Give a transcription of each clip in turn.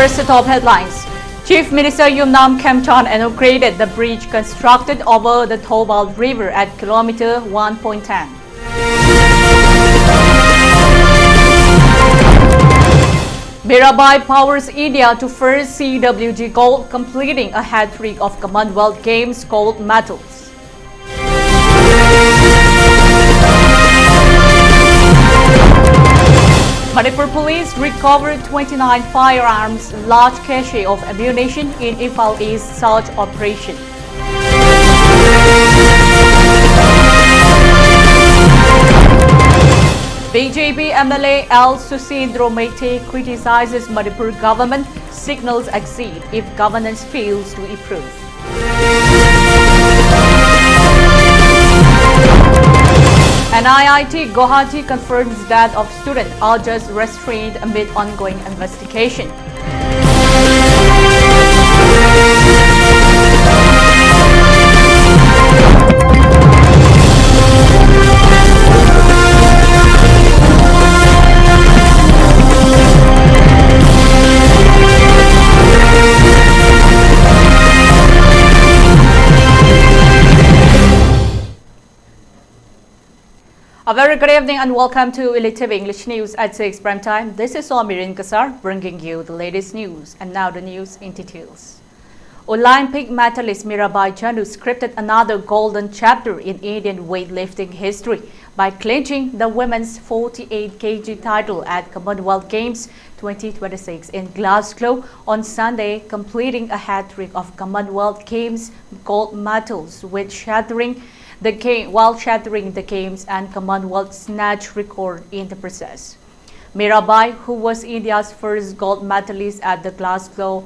First, the top headlines. Chief Minister Yumnam Kemchan inaugurated the bridge constructed over the Thobal River at kilometer 1.10. Mirabai powers India to first CWG gold, completing a hat-trick of Commonwealth Games gold medals. Manipur police recovered 29 firearms, large cache of ammunition in Imphal East search operation. BJP MLA L. Susindro Meite criticizes Manipur government, signals exceed if governance fails to improve. And IIT Guwahati confirms death of student are just restrained amid ongoing investigation. A very good evening and welcome to ELITETV English News at 6 prime time. This is Somirin bringing you the latest news, and now the news in details. Olympic medalist Mirabai Chanu scripted another golden chapter in Indian weightlifting history by clinching the women's 48 kg title at Commonwealth Games 2026 in Glasgow on Sunday, completing a hat-trick of Commonwealth Games gold medals while shattering the games and Commonwealth snatch record in the process. Mirabai, who was India's first gold medalist at the Glasgow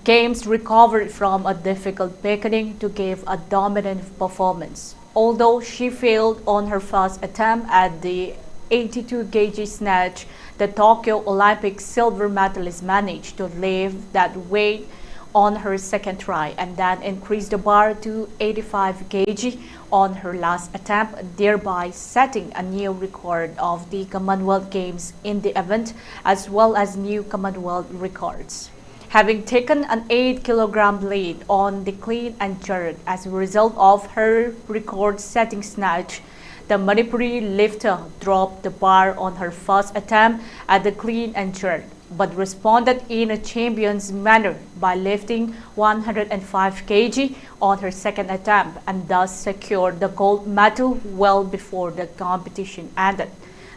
Games, recovered from a difficult beginning to give a dominant performance. Although she failed on her first attempt at the 82 kg snatch, the Tokyo Olympic silver medalist managed to lift that weight on her second try and then increased the bar to 85 kg on her last attempt, thereby setting a new record of the Commonwealth Games in the event as well as new Commonwealth records. Having taken an 8 kg lead on the clean and jerk as a result of her record-setting snatch, the Manipuri lifter dropped the bar on her first attempt at the clean and jerk, but responded in a champion's manner by lifting 105 kg on her second attempt and thus secured the gold medal well before the competition ended.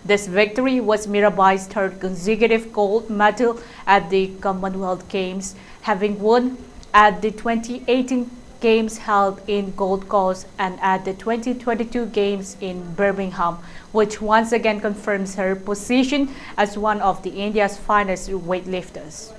This victory was Mirabai's third consecutive gold medal at the Commonwealth Games, having won at the 2018 Games held in Gold Coast and at the 2022 Games in Birmingham, which once again confirms her position as one of the India's finest weightlifters.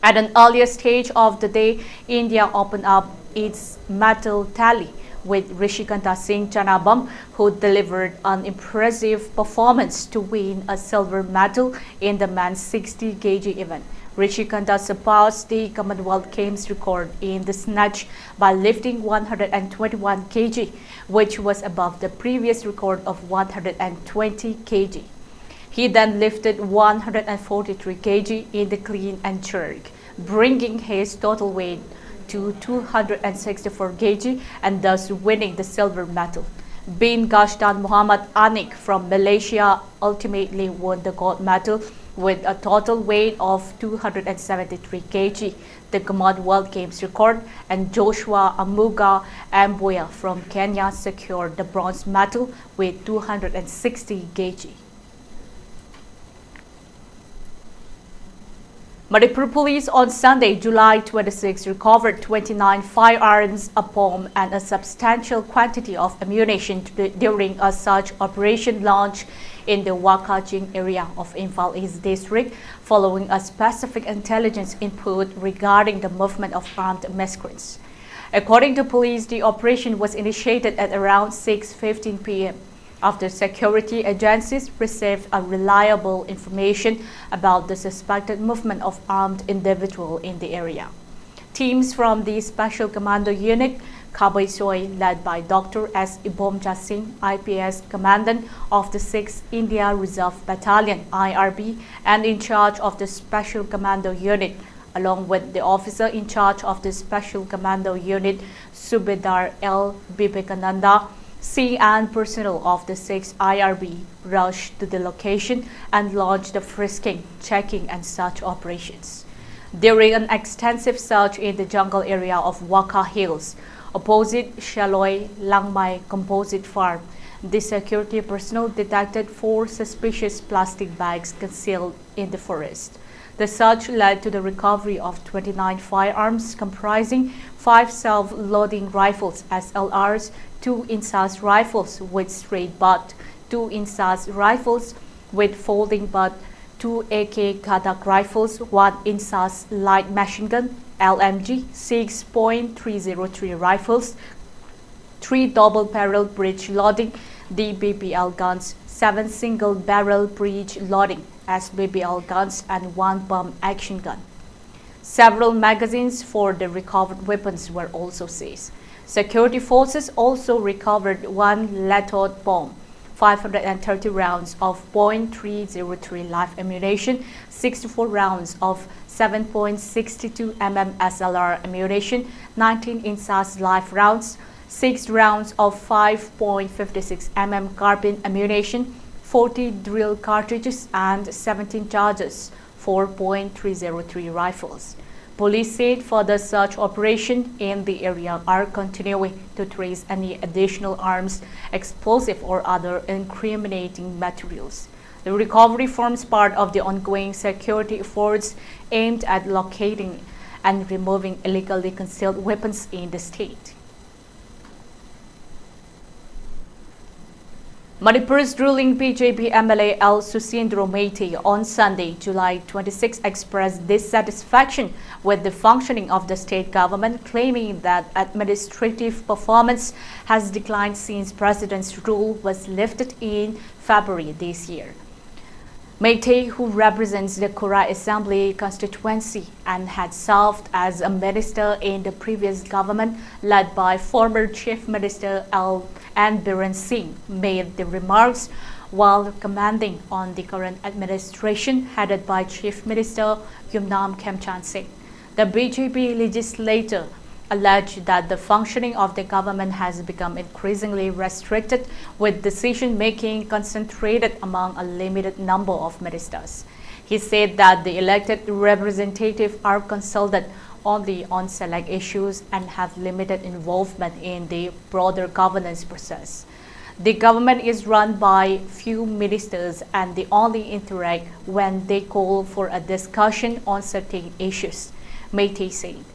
At an earlier stage of the day, India opened up its medal tally with Rishikanta Singh Chanabam, who delivered an impressive performance to win a silver medal in the men's 60 kg event. Rishikanta surpassed the Commonwealth Games record in the snatch by lifting 121 kg, which was above the previous record of 120 kg. He then lifted 143 kg in the clean and jerk, bringing his total weight to 264 kg and thus winning the silver medal. Bin Gashtan Muhammad Anik from Malaysia ultimately won the gold medal with a total weight of 273 kg, the Commonwealth Games record, and Joshua Amuga Amboya from Kenya secured the bronze medal with 260 kg. Manipur police on Sunday, July 26, recovered 29 firearms, a bomb, and a substantial quantity of ammunition during a search operation launched in the Wakajing area of Imphal East District, following a specific intelligence input regarding the movement of armed migrants. According to police, the operation was initiated at around 6:15 p.m. after security agencies received reliable information about the suspected movement of armed individuals in the area. Teams from the Special Commando Unit Kabaisoi, led by Dr. S. Ibomja Singh, IPS Commandant of the 6th India Reserve Battalion (IRB) and in charge of the Special Commando Unit, along with the officer in charge of the Special Commando Unit, Subedar L. Bibekananda Singh, and personnel of the 6th IRB rushed to the location and launched the frisking, checking and search operations. During an extensive search in the jungle area of Waka Hills, opposite Shaloi Langmai Composite Farm, the security personnel detected 4 suspicious plastic bags concealed in the forest. The search led to the recovery of 29 firearms comprising 5 self-loading rifles SLRs, 2 Insas rifles with straight butt, 2 Insas rifles with folding butt, 2 AK Kadak rifles, 1 Insas light machine gun, LMG, 6.303 rifles, 3 double-barrel breech loading DBBL guns, 7 single-barrel breech loading SBBL guns, and 1 pump action gun. Several magazines for the recovered weapons were also seized. Security forces also recovered 1 lethal bomb, 530 rounds of .303 live ammunition, 64 rounds of 7.62 mm SLR ammunition, 19 Insas live rounds, 6 rounds of 5.56 mm carbine ammunition, 40 drill cartridges, and 17 charges, 4.303 rifles. Police said further search operations in the area are continuing to trace any additional arms, explosive or other incriminating materials. The recovery forms part of the ongoing security efforts aimed at locating and removing illegally concealed weapons in the state. Manipur's ruling BJP MLA L. Susindro Meitei on Sunday, July 26, expressed dissatisfaction with the functioning of the state government, claiming that administrative performance has declined since President's rule was lifted in February this year. Meitei, who represents the Kura Assembly constituency and had served as a minister in the previous government led by former Chief Minister L. N. Biren Singh, made the remarks while commenting on the current administration headed by Chief Minister Yumnam Khemchan Singh. The BJP legislator alleged that the functioning of the government has become increasingly restricted, with decision-making concentrated among a limited number of ministers. He said that the elected representatives are consulted only on select issues and have limited involvement in the broader governance process. The government is run by few ministers and they only interact when they call for a discussion on certain issues, Meitei said.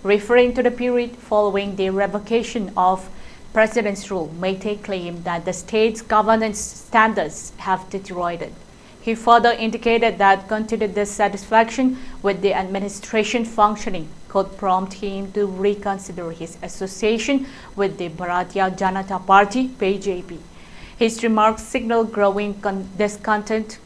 Referring to the period following the revocation of President's rule, Meitei claimed that the state's governance standards have deteriorated. He further indicated that continued dissatisfaction with the administration functioning could prompt him to reconsider his association with the Bharatiya Janata Party (BJP). His remarks signal growing discontent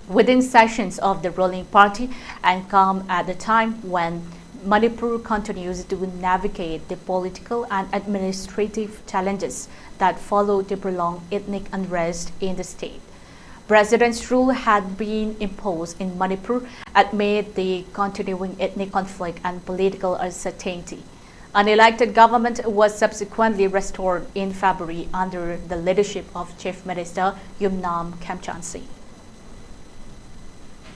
within sections of the ruling party and come at a time when Manipur continues to navigate the political and administrative challenges that follow the prolonged ethnic unrest in the state. President's rule had been imposed in Manipur amid the continuing ethnic conflict and political uncertainty. An elected government was subsequently restored in February under the leadership of Chief Minister Yumnam Khemchan Singh.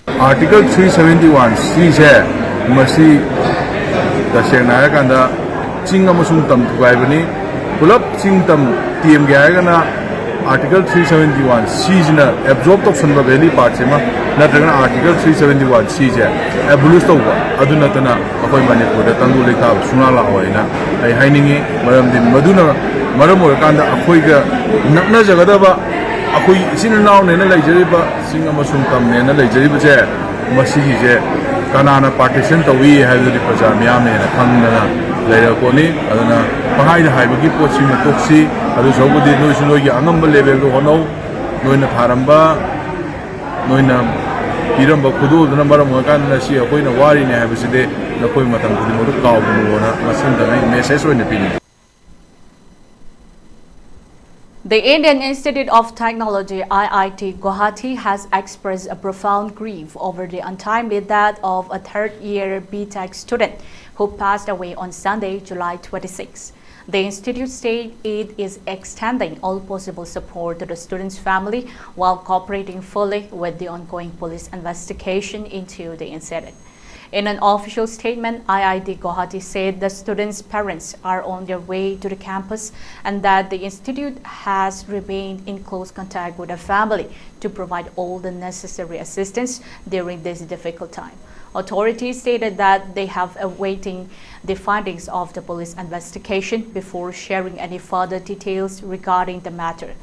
Article 371 seizure masi taseng na kanda ching amasung tam tugaibani pulap ching tam TM gana Article 371 seizure na absorb option ba valley part sema na Article 371 seizure abolish to aduna tana akoi Manipur da tangu lekha suna la hoina ai hainingi maram din maduna maram or kanda akoi ga nakna jagada ba akoi isin naw ne na laijariba sing amasung tam ne na laijariba je masi je kanana partition to we has the praja miyam ne na khangna laira ko ni aduna pangai da haibagi pochi na toksi adu sogudi noi sunoi gi angam level do hono noi na tharamba noi na piramba khududuna maram oikan si akoina wari ne habiside nakoi matam khudimodu kaubunu na masinda nai message oina pini. The Indian Institute of Technology IIT Guwahati has expressed a profound grief over the untimely death of a third-year BTech student who passed away on Sunday, July 26. The institute said it is extending all possible support to the student's family while cooperating fully with the ongoing police investigation into the incident. In an official statement, IIT Guwahati said the students' parents are on their way to the campus and that the institute has remained in close contact with the family to provide all the necessary assistance during this difficult time. Authorities stated that they have awaiting the findings of the police investigation before sharing any further details regarding the matter.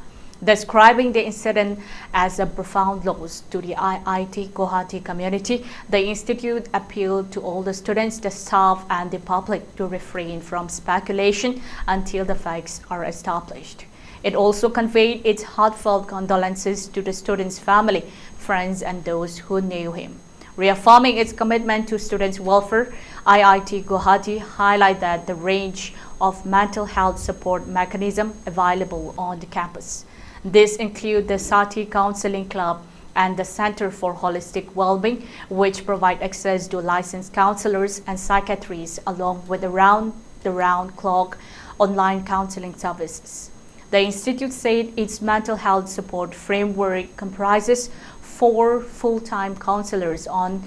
Describing the incident as a profound loss to the IIT Guwahati community, the institute appealed to all the students, the staff and the public to refrain from speculation until the facts are established. It also conveyed its heartfelt condolences to the student's family, friends and those who knew him. Reaffirming its commitment to students' welfare, IIT Guwahati highlighted that the range of mental health support mechanisms available on the campus. This include the Sati Counseling Club and the Center for Holistic Wellbeing, which provide access to licensed counselors and psychiatrists along with around-the-round-clock online counseling services. The institute said its mental health support framework comprises 4 full-time counselors on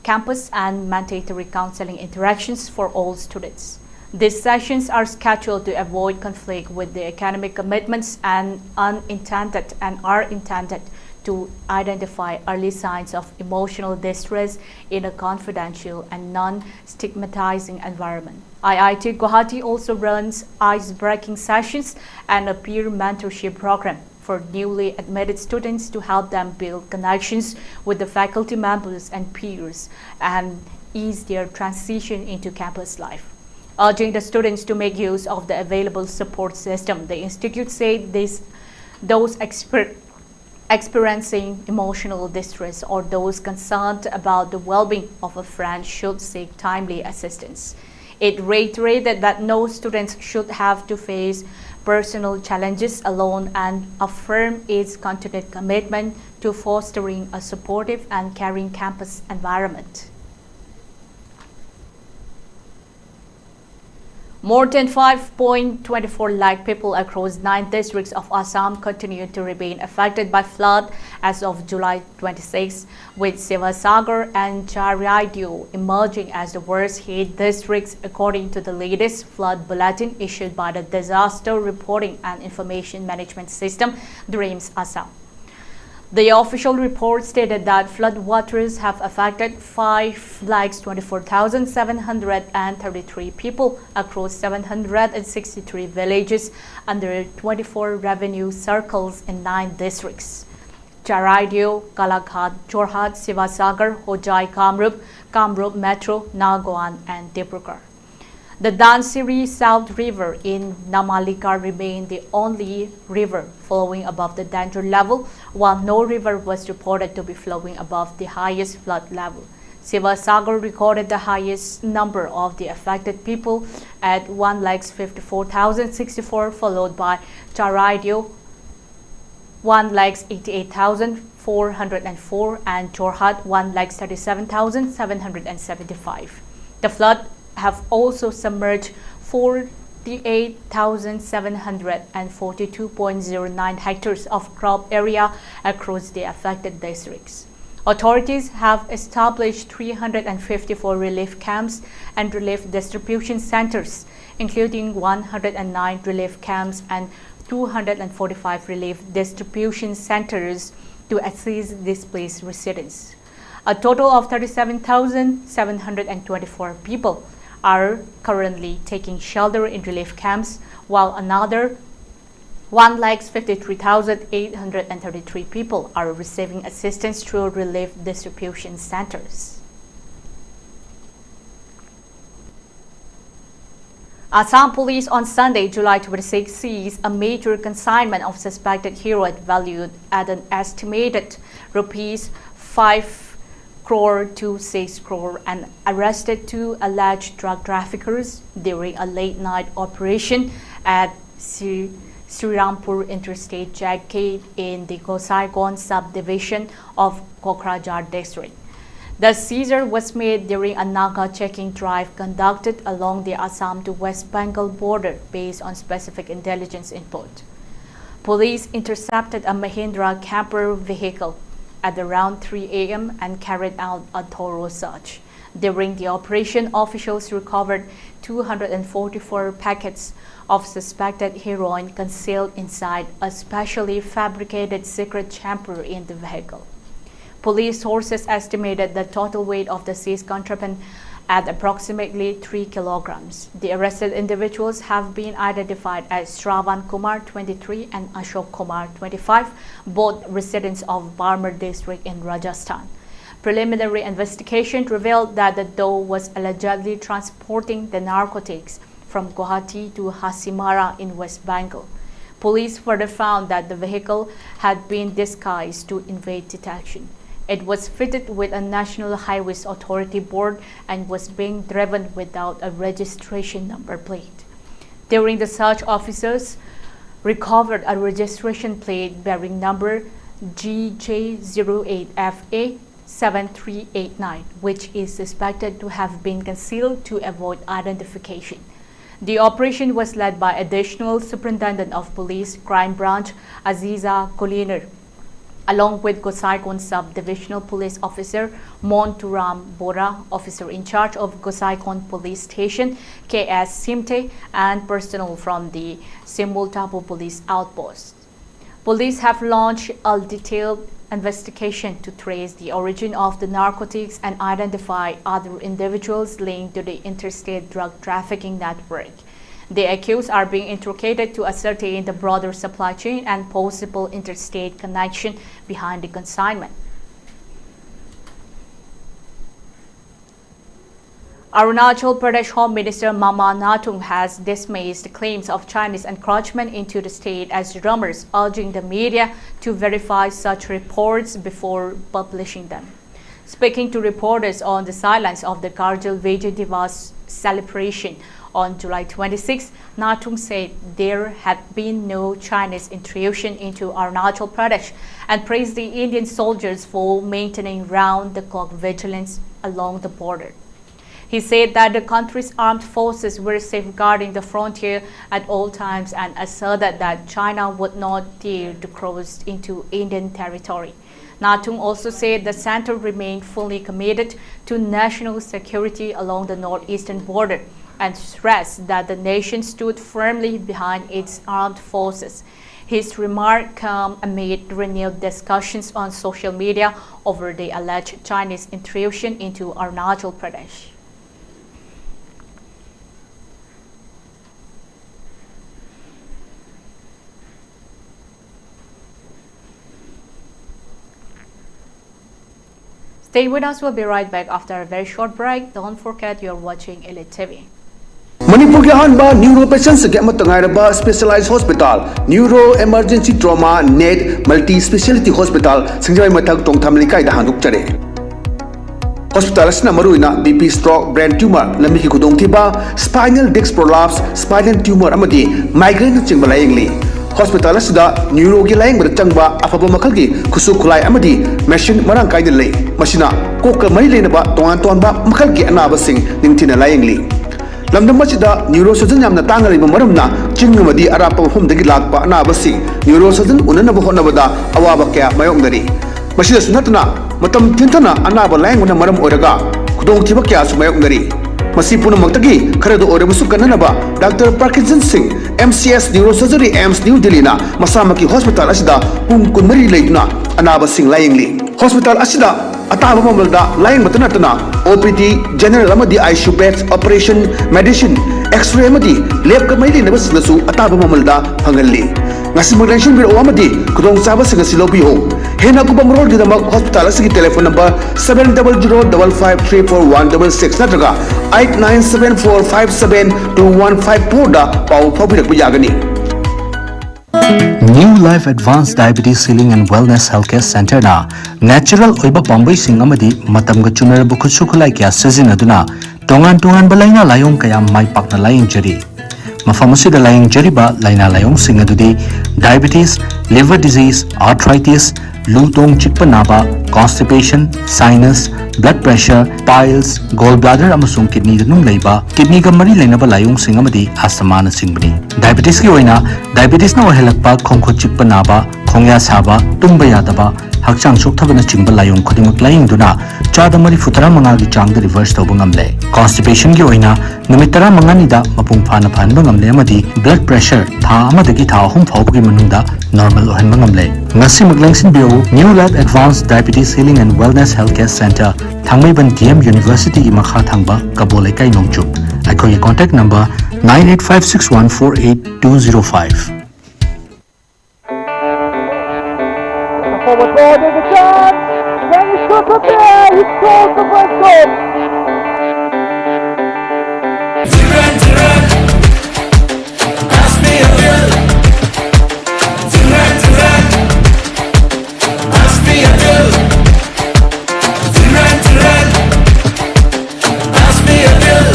campus and mandatory counseling interactions for all students. These sessions are scheduled to avoid conflict with the academic commitments and are intended to identify early signs of emotional distress in a confidential and non-stigmatizing environment. IIT Guwahati also runs ice-breaking sessions and a peer mentorship program for newly admitted students to help them build connections with the faculty members and peers and ease their transition into campus life. Urging the students to make use of the available support system, the institute said those experiencing emotional distress or those concerned about the well-being of a friend should seek timely assistance. It reiterated that no students should have to face personal challenges alone and affirmed its continued commitment to fostering a supportive and caring campus environment. More than 5.24 lakh people across 9 districts of Assam continue to remain affected by flood as of July 26, with Sivasagar and Charaideo emerging as the worst-hit districts according to the latest flood bulletin issued by the Disaster Reporting and Information Management System, DREAMS Assam. The official report stated that floodwaters have affected 5,24,733 people across 763 villages under 24 revenue circles in 9 districts: Charaideo, Kalaghat, Jorhat, Sivasagar, Hojai, Kamrup Metro, Nagaon, and Dibrugarh. The Dhansiri South River in Namalika remained the only river flowing above the danger level, while no river was reported to be flowing above the highest flood level. Sivasagar recorded the highest number of the affected people at 1,54,064, followed by Charaideo 1,88,404 and Jorhat 1,37,775. The flood have also submerged 48,742.09 hectares of crop area across the affected districts. Authorities have established 354 relief camps and relief distribution centers, including 109 relief camps and 245 relief distribution centers to assist displaced residents. A total of 37,724 people are currently taking shelter in relief camps, while another 1,53,833 people are receiving assistance through relief distribution centers. Assam Police on Sunday, July 26, seized a major consignment of suspected heroin valued at an estimated Rs. 5 crore to 6 crore and arrested 2 alleged drug traffickers during a late-night operation at Srirampur Interstate Blockade in the Gosaigon subdivision of Kokrajhar district. The seizure was made during a Naga checking drive conducted along the Assam to West Bengal border based on specific intelligence input. Police intercepted a Mahindra camper vehicle at around 3 a.m. and carried out a thorough search. During the operation, officials recovered 244 packets of suspected heroin concealed inside a specially fabricated secret chamber in the vehicle. Police sources estimated the total weight of the seized contraband at approximately 3 kilograms. The arrested individuals have been identified as Shravan Kumar, 23, and Ashok Kumar, 25, both residents of Barmer district in Rajasthan. Preliminary investigation revealed that the doe was allegedly transporting the narcotics from Guwahati to Hasimara in West Bengal. Police further found that the vehicle had been disguised to evade detection. It was fitted with a National Highways Authority board and was being driven without a registration number plate. During the search, officers recovered a registration plate bearing number GJ08FA 7389, which is suspected to have been concealed to avoid identification. The operation was led by Additional Superintendent of Police, Crime Branch, Aziza Koliner, along with Gosaigon Sub-Divisional Police Officer Monturam Bora, Officer in charge of Gosaigon Police Station, KS Simte, and personnel from the Simultapo Police Outpost. Police have launched a detailed investigation to trace the origin of the narcotics and identify other individuals linked to the interstate drug trafficking network. The accused are being interrogated to ascertain the broader supply chain and possible interstate connection behind the consignment. Arunachal Pradesh Home Minister Mama Natung has dismissed claims of Chinese encroachment into the state as rumors, urging the media to verify such reports before publishing them. Speaking to reporters on the sidelines of the Kargil Vijay Divas celebration on July 26, Natung said there had been no Chinese intrusion into Arunachal Pradesh and praised the Indian soldiers for maintaining round-the-clock vigilance along the border. He said that the country's armed forces were safeguarding the frontier at all times and asserted that China would not dare to cross into Indian territory. Natung also said the center remained fully committed to national security along the northeastern border and stressed that the nation stood firmly behind its armed forces. His remark came amid renewed discussions on social media over the alleged Chinese intrusion into Arunachal Pradesh. Stay with us, we'll be right back after a very short break. Don't forget you're watching ELITETV. Manipur के अहंबा neuro patients के अमतंगायरबा specialised hospital neuro emergency trauma नेट multi speciality hospital सिंगजाई मथक टोंगथाम लिकाइदा हांदुकचरे hospital असना मरुइना बीपी स्ट्रोक ब्रेन ट्यूमर लंबी की खुदोंथिबा spinal disc prolapse spinal tumour अमदी माइग्रेन चिंबा लायंगली हॉस्पिटल असदा न्यूरो की लायंगबद चंगबा अफबा मखल की खुसु खुलाई अमदी मशीन मरांग काइदन लई मशीना कोक मरी लेनबा तोंगान तोंबा मखल की अनाबसिंग निंगथिना लायंगली लमदम मसिदा neuro surgeon यामना तांगलिबा मरमना चिंगमदी अरापा मफमदगी Lakpa अनाबसि neuro surgeon उननबा होनबदा अवाबा कया मायोंगदरी मसिदा सुनतना मतम थिंथना अनाबा लायंगना मरम ओरगा खुदोंथिबा कया सुमायोंगदरी मसी पुनमक्तगी खरदो ओरबसु कन्ननबा doctor Parkinson Singh MCS neuro surgery AIIMS New Delhi ना मसामकी हॉस्पिटल असिदा पुंग कुनमरी लेदुना अनाबा सिंह लायंगली हॉस्पिटल असिदा अताबा ममलदा लाइन मतनतना OPD जनरल अमदी ICU beds operation medicine x-ray अमदी लैब कमैली नबसनसु अताबा ममलदा फंगल्ली ngasimulension biro amadi kudong chaba singa silobiho hena kubam rol gidamak hospital asigi telephone number 7005534166 natraga 8974572154 da pau phobirak yagani New Life Advanced Diabetes Healing and Wellness Healthcare Center na natural oiba pambai sing amadi matamga chunarbu khutsukhulai kya sizinaduna tongan balaina layong kaya mai pakna laying jari mafam asida laying jariba laina layong sing adudi diabetes, liver disease, arthritis, lutong chikpa naba, constipation, sinus, blood pressure, piles, gallbladder amasung kidney danung leiba kidney ga mari lainaba layong sing amadi asthma na singbani diabetes ki oina diabetes na ohelakpa khongkho chikpa naba khongya saba tumba yadaba hakchang sokthabana chingba layong khodimak laying duna chada mari futara manga gi changda reverse tawba ngamle constipation gi oina numit tara manga ni da mapung phana phanba ngamle amadi blood pressure tha amadagi tha ahum phawbagi manungda normal ohanba ngamle ngasi maglangsin bio New Life Advanced Diabetes Healing and Wellness Healthcare Center Thangmaiban DM University gi makha thangba kabole kai nongchup akhoi contact number 9856148205 forward ball, there's a chance. When he shot up there, he scores the first goal. Pass me a bill. Pass me a bill. Pass me a bill. Pass me a bill.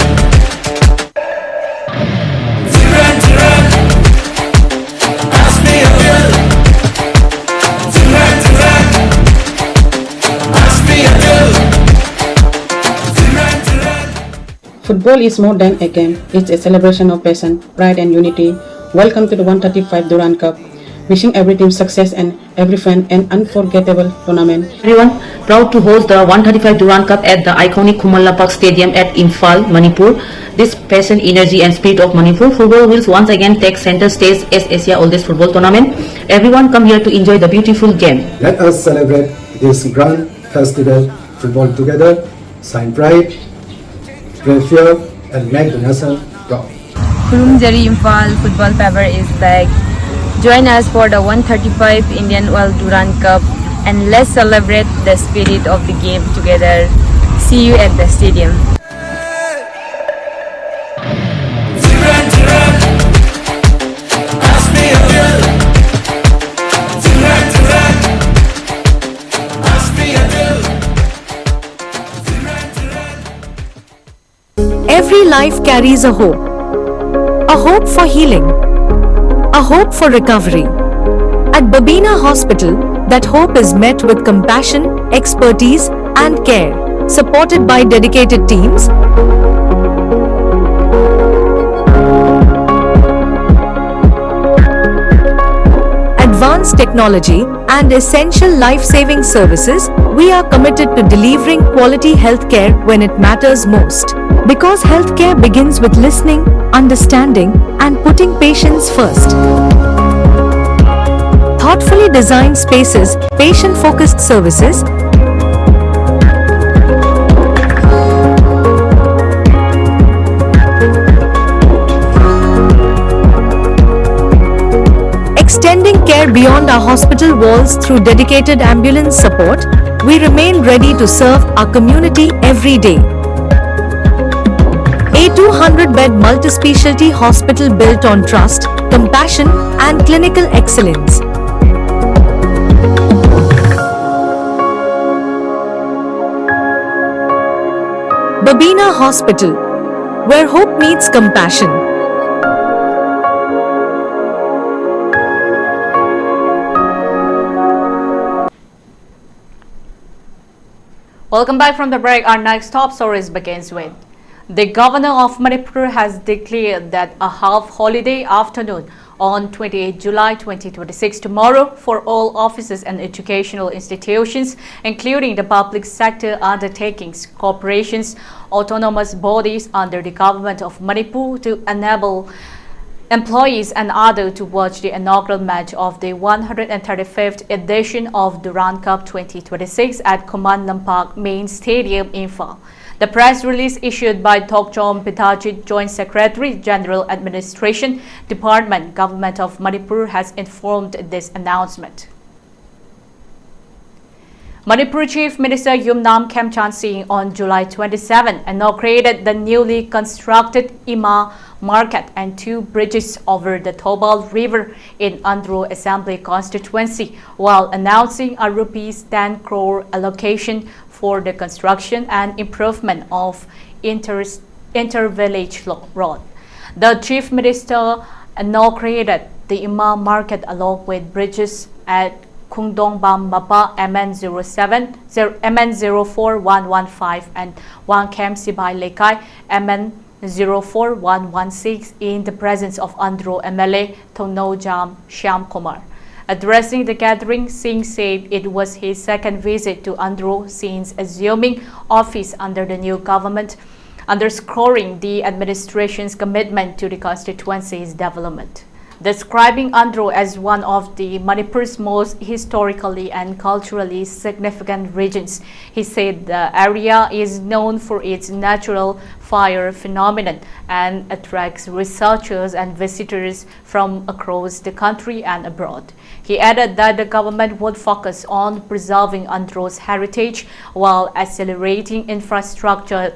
Football is more than a game. It's a celebration of passion, pride and unity. Welcome to the 135 Durand Cup. Wishing every team success and every fan an unforgettable tournament. Everyone, proud to host the 135 Durand Cup at the iconic Kumalapak Stadium at Imphal, Manipur. This passion, energy and spirit of Manipur football will once again take center stage as Asia's oldest football tournament. Everyone come here to enjoy the beautiful game. Let us celebrate this grand festival, football together, sign pride, brave fear and make the nation proud. Kurumjari Imphal football fever is back. Join us for the 135 Indian World Durand Cup and let's celebrate the spirit of the game together. See you at the stadium. Every life carries a hope for healing, a hope for recovery. At Babina Hospital, that hope is met with compassion, expertise and care, supported by dedicated teams, advanced technology and essential life-saving services. We are committed to delivering quality healthcare when it matters most. Because healthcare begins with listening, understanding, and putting patients first. Thoughtfully designed spaces, patient-focused services, extending care beyond our hospital walls through dedicated ambulance support, we remain ready to serve our community every day. A 200-bed multi-specialty hospital built on trust, compassion, and clinical excellence. Babina Hospital, where hope meets compassion. Welcome back from the break. Our next top stories begins with the governor of Manipur has declared that a half holiday afternoon on 28 July 2026 tomorrow for all offices and educational institutions, including the public sector undertakings, corporations, autonomous bodies under the government of Manipur, to enable employees and others to watch the inaugural match of the 135th edition of Durand Cup 2026 at Command Lampak Main Stadium, Imphal. The press release issued by Thokchom Pitachit, Joint Secretary, General Administration Department, Government of Manipur, has informed this announcement. Manipur Chief Minister Yumnam Khemchand Singh on July 27 inaugurated the newly constructed Ima Market and 2 bridges over the Thobal River in Andhra Assembly constituency, while announcing a Rs 10 crore allocation for the construction and improvement of inter-village road. The Chief Minister inaugurated the Ima Market along with bridges at Kungdongbam Mapa MN07, MN04115 and Wangkem Sibai Lekai MN04116 in the presence of Andhra MLA Thonojam Shyam Kumar. Addressing the gathering, Singh said it was his second visit to Andhra since assuming office under the new government, underscoring the administration's commitment to the constituency's development. Describing Andhra as one of the Manipur's most historically and culturally significant regions, he said the area is known for its natural fire phenomenon and attracts researchers and visitors from across the country and abroad. He added that the government would focus on preserving Andhra's heritage while accelerating infrastructure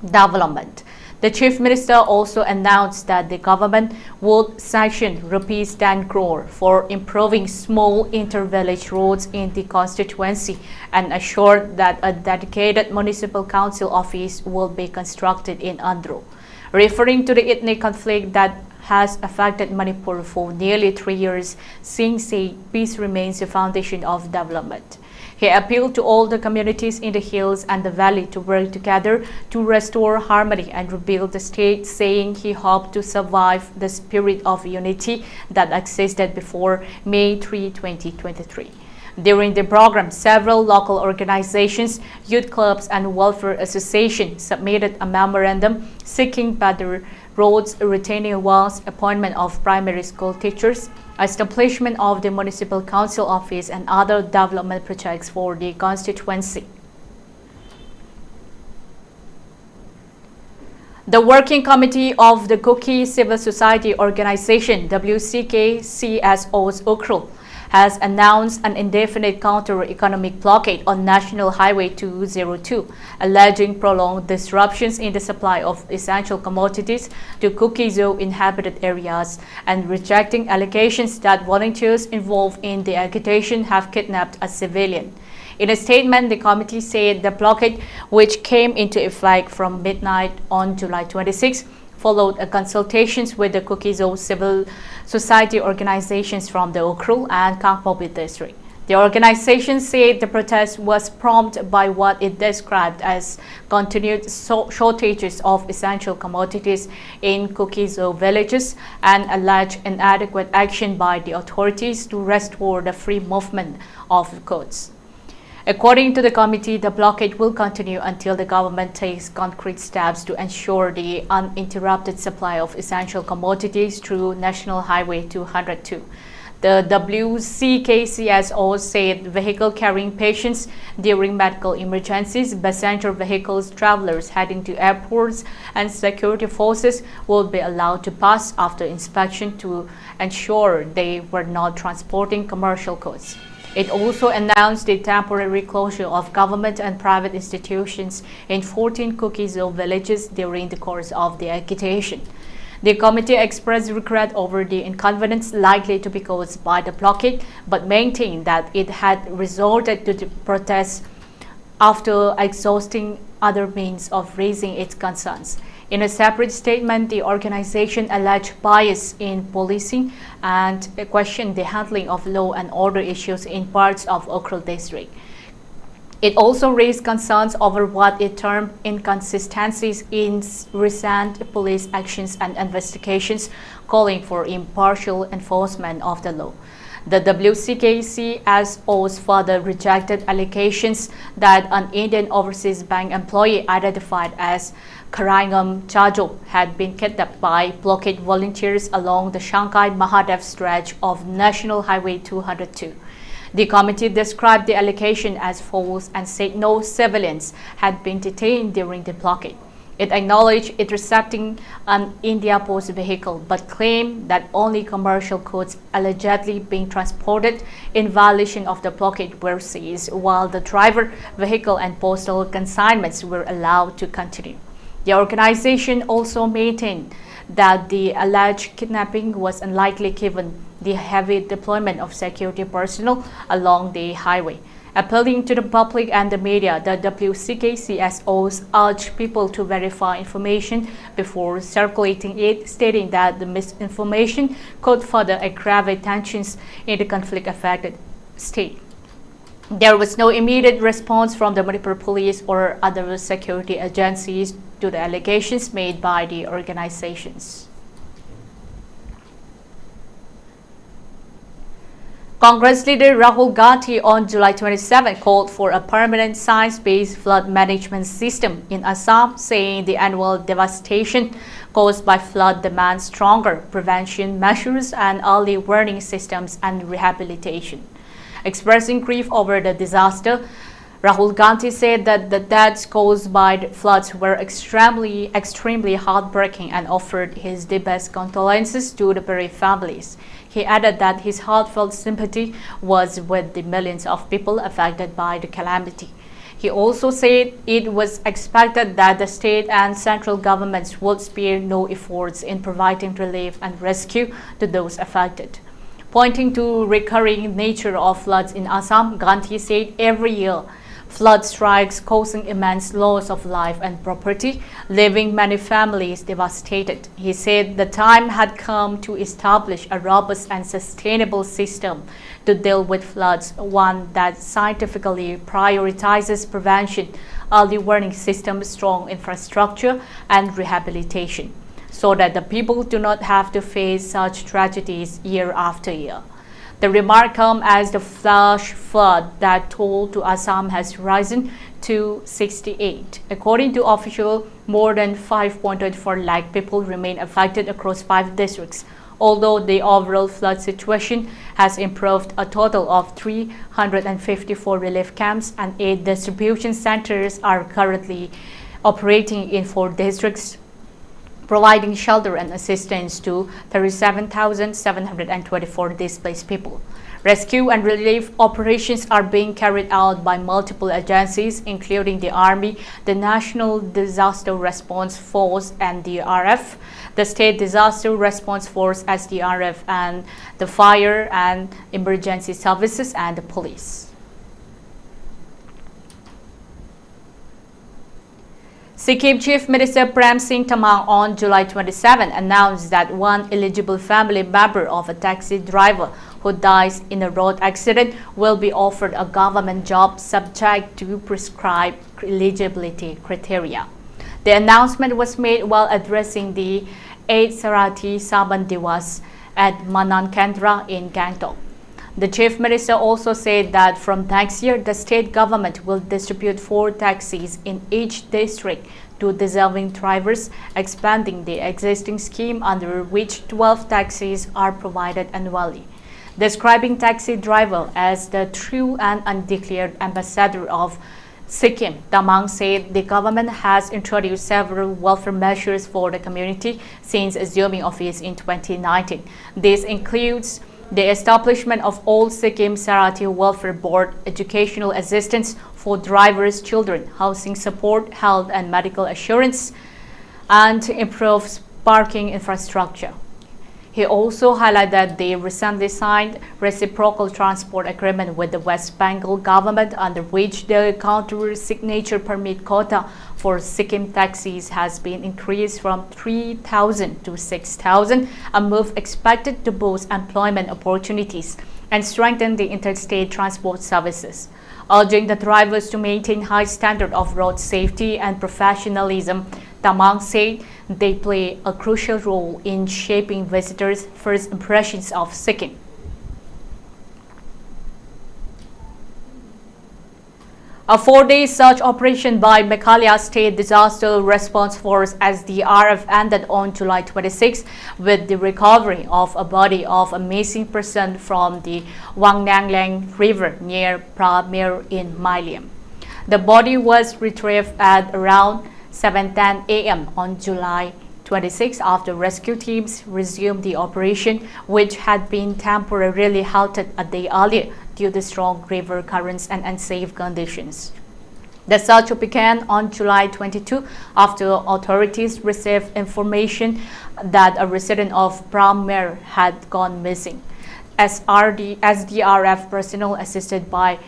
development. The Chief Minister also announced that the government would sanction Rs 10 crore for improving small inter-village roads in the constituency and assured that a dedicated municipal council office will be constructed in Andhra. Referring to the ethnic conflict that has affected Manipur for nearly 3 years, Singh said peace remains the foundation of development. He appealed to all the communities in the hills and the valley to work together to restore harmony and rebuild the state, saying he hoped to survive the spirit of unity that existed before May 3, 2023. During the program, several local organizations, youth clubs and welfare associations submitted a memorandum seeking better roads, retaining walls, appointment of primary school teachers, establishment of the municipal council office and other development projects for the constituency. The Working Committee of the Kuki Civil Society Organization, WCK-CSO's UKRUL, has announced an indefinite counter-economic blockade on National Highway 202, alleging prolonged disruptions in the supply of essential commodities to Kuki-Zo inhabited areas and rejecting allegations that volunteers involved in the agitation have kidnapped a civilian. In a statement, the committee said the blockade, which came into effect from midnight on July 26, followed a consultations with the Kuki-Zo civil society organizations from the UKRUL and Kangpopi district. The organization said the protest was prompted by what it described as continued shortages of essential commodities in Kuki-Zo villages and alleged inadequate action by the authorities to restore the free movement of goods. According to the committee, the blockade will continue until the government takes concrete steps to ensure the uninterrupted supply of essential commodities through National Highway 202. The WCKCSO said vehicle carrying patients during medical emergencies, passenger vehicles, travelers heading to airports, and security forces will be allowed to pass after inspection to ensure they were not transporting commercial goods. It also announced the temporary closure of government and private institutions in 14 Kuki-Zo villages during the course of the agitation. The committee expressed regret over the inconvenience likely to be caused by the blockade, but maintained that it had resorted to the protests after exhausting other means of raising its concerns. In a separate statement, the organization alleged bias in policing and questioned the handling of law and order issues in parts of UKRUL district. It also raised concerns over what it termed inconsistencies in recent police actions and investigations, calling for impartial enforcement of the law. The WCKCSOs further rejected allegations that an Indian overseas bank employee identified as Karangam Chajo had been kidnapped by blockade volunteers along the Shanghai Mahadev stretch of National Highway 202. The committee described the allegation as false and said no civilians had been detained during the blockade. It acknowledged intercepting an India Post vehicle but claimed that only commercial goods allegedly being transported in violation of the blockade were seized, while the driver, vehicle and postal consignments were allowed to continue. The organization also maintained that the alleged kidnapping was unlikely given the heavy deployment of security personnel along the highway. Appealing to the public and the media, the WCKCSOs urged people to verify information before circulating it, stating that the misinformation could further aggravate tensions in the conflict-affected state. There was no immediate response from the Manipur police or other security agencies to the allegations made by the organizations. Congress leader Rahul Gandhi on July 27 called for a permanent science-based flood management system in Assam, saying the annual devastation caused by flood demands stronger prevention measures and early warning systems and rehabilitation. Expressing grief over the disaster, Rahul Gandhi said that the deaths caused by the floods were extremely heartbreaking and offered his deepest condolences to the bereaved families. He added that his heartfelt sympathy was with the millions of people affected by the calamity. He also said it was expected that the state and central governments would spare no efforts in providing relief and rescue to those affected. Pointing to recurring nature of floods in Assam, Gandhi said every year flood strikes causing immense loss of life and property, leaving many families devastated. He said the time had come to establish a robust and sustainable system to deal with floods, one that scientifically prioritizes prevention, early warning systems, strong infrastructure, and rehabilitation, so that the people do not have to face such tragedies year after year. The remark comes as the flash flood that toll to Assam has risen to 68. According to officials, more than 5.4 lakh people remain affected across 5 districts. Although the overall flood situation has improved, a total of 354 relief camps and 8 distribution centers are currently operating in 4 districts, providing shelter and assistance to 37,724 displaced people. Rescue and relief operations are being carried out by multiple agencies, including the Army, the National Disaster Response Force (NDRF), the State Disaster Response Force (SDRF), and the Fire and Emergency Services and the police. Sikkim Chief Minister Prem Singh Tamang on July 27 announced that one eligible family member of a taxi driver who dies in a road accident will be offered a government job subject to prescribed eligibility criteria. The announcement was made while addressing the 8th Sarati Saban Diwas at Manan Kendra in Gangtok. The Chief Minister also said that from next year, the state government will distribute 4 taxis in each district to deserving drivers, expanding the existing scheme under which 12 taxis are provided annually. Describing taxi driver as the true and undeclared ambassador of Sikkim, Tamang said the government has introduced several welfare measures for the community since assuming office in 2019. This includes the establishment of All Sikkim Sarati Welfare Board, educational assistance for drivers' children, housing support, health and medical assurance, and improved parking infrastructure. He also highlighted the recently signed reciprocal transport agreement with the West Bengal government, under which the counter-signature permit quota for Sikkim taxis has been increased from 3,000 to 6,000, a move expected to boost employment opportunities and strengthen the interstate transport services. Urging the drivers to maintain high standard of road safety and professionalism, Tamang said they play a crucial role in shaping visitors' first impressions of Sikkim. A 4-day search operation by Meghalaya State Disaster Response Force (SDRF) ended on July 26 with the recovery of a body of a missing person from the Wangnanglang River near Pramir in Myliam. The body was retrieved at around 7:10 a.m. on July 26 after rescue teams resumed the operation, which had been temporarily halted a day earlier due to strong river currents and unsafe conditions. The search began on July 22 after authorities received information that a resident of Brammer had gone missing. SDRF personnel assisted by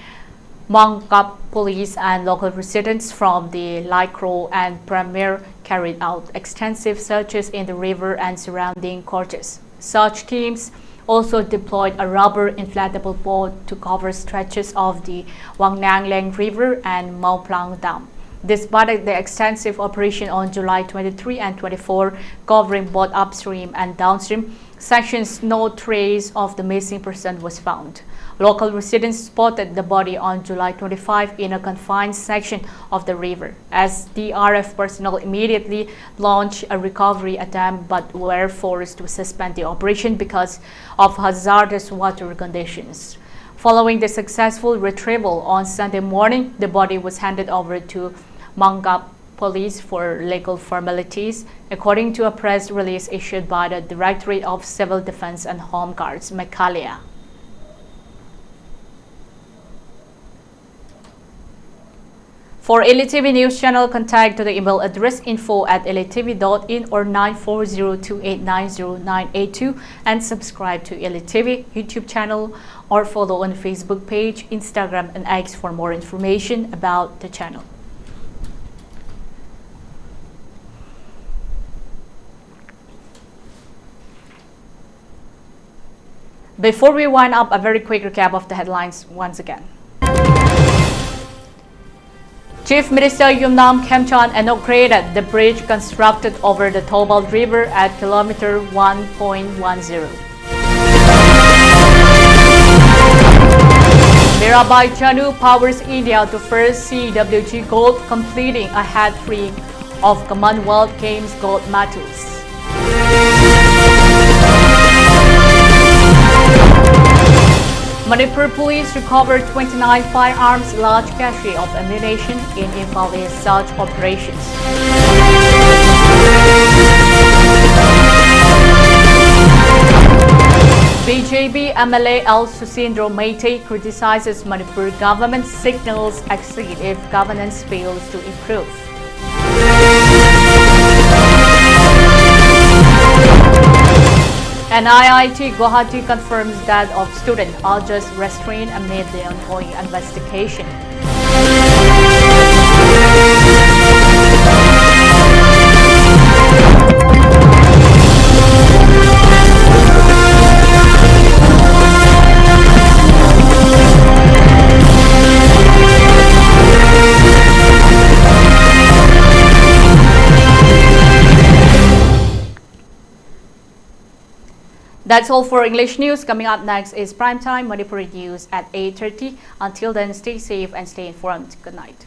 Mongkap police and local residents from the Lycro and Brammer carried out extensive searches in the river and surrounding gorges. Search teams also deployed a rubber inflatable boat to cover stretches of the Wangnangleng River and Mauplang Dam. Despite the extensive operation on July 23 and 24, covering both upstream and downstream sections, no trace of the missing person was found. Local residents spotted the body on July 25 in a confined section of the river. SDRF personnel immediately launched a recovery attempt but were forced to suspend the operation because of hazardous water conditions. Following the successful retrieval on Sunday morning, the body was handed over to Mongkap police for legal formalities, according to a press release issued by the Directorate of Civil Defense and Home Guards, Meghalaya. For ELITETV News Channel, contact to the email address info@elitetv.in or 9402890982 and subscribe to ELITETV YouTube channel or follow on Facebook page, Instagram and X for more information about the channel. Before we wind up, a very quick recap of the headlines once again. Chief Minister Yumnam Khemchand inaugurated the bridge constructed over the Thobal River at kilometer 1.10. Mirabai Chanu powers India to first CWG gold, completing a hat-trick of Commonwealth Games gold medals. Manipur police recovered 29 firearms, large cache of ammunition in Imphal East search operations. BJP MLA L. Susindro Meitei criticizes Manipur government, signals exit if governance fails to improve. And IIT Guwahati confirms that of students are just restrained amid the ongoing investigation. That's all for English News. Coming up next is Primetime Manipuri News at 8:30. Until then, stay safe and stay informed. Good night.